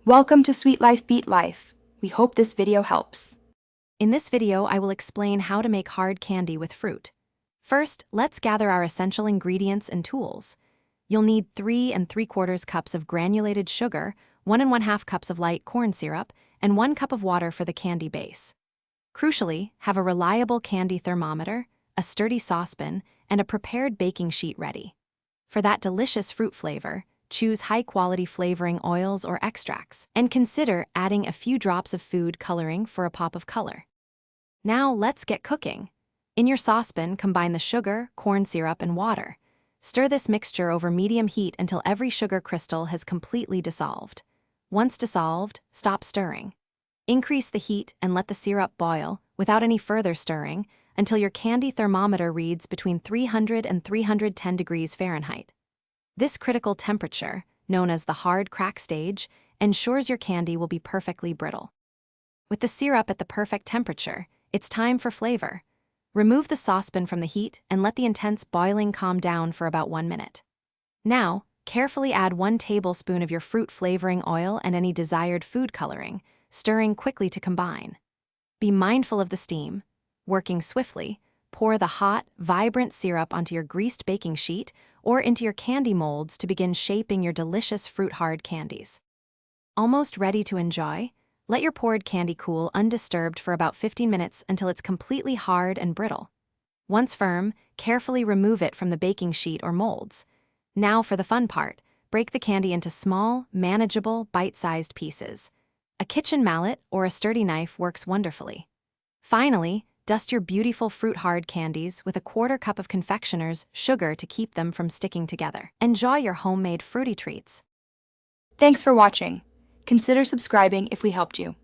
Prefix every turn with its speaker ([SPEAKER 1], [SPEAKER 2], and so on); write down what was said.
[SPEAKER 1] Welcome to Sweet Life Beat Life. We hope this video helps.
[SPEAKER 2] In this video, I will explain how to make hard candy with fruit. First, let's gather our essential ingredients and tools. You'll need 3 3/4 cups of granulated sugar, 1 1/2 cups of light corn syrup, and 1 cup of water for the candy base. Crucially, have a reliable candy thermometer, a sturdy saucepan, and a prepared baking sheet ready. For that delicious fruit flavor, choose high-quality flavoring oils or extracts, and consider adding a few drops of food coloring for a pop of color. Now let's get cooking. In your saucepan, combine the sugar, corn syrup, and water. Stir this mixture over medium heat until every sugar crystal has completely dissolved. Once dissolved, stop stirring. Increase the heat and let the syrup boil, without any further stirring, until your candy thermometer reads between 300 and 310 degrees Fahrenheit. This critical temperature, known as the hard crack stage, ensures your candy will be perfectly brittle. With the syrup at the perfect temperature, it's time for flavor. Remove the saucepan from the heat and let the intense boiling calm down for about 1 minute. Now, carefully add 1 tablespoon of your fruit flavoring oil and any desired food coloring, stirring quickly to combine. Be mindful of the steam. Working swiftly, pour the hot, vibrant syrup onto your greased baking sheet or into your candy molds to begin shaping your delicious fruit-hard candies. Almost ready to enjoy? Let your poured candy cool undisturbed for about 15 minutes until it's completely hard and brittle. Once firm, carefully remove it from the baking sheet or molds. Now for the fun part, break the candy into small, manageable, bite-sized pieces. A kitchen mallet or a sturdy knife works wonderfully. Finally, dust your beautiful fruit-hard candies with a 1/4 cup of confectioner's sugar to keep them from sticking together. Enjoy your homemade fruity treats.
[SPEAKER 1] Thanks for watching. Consider subscribing if we helped you.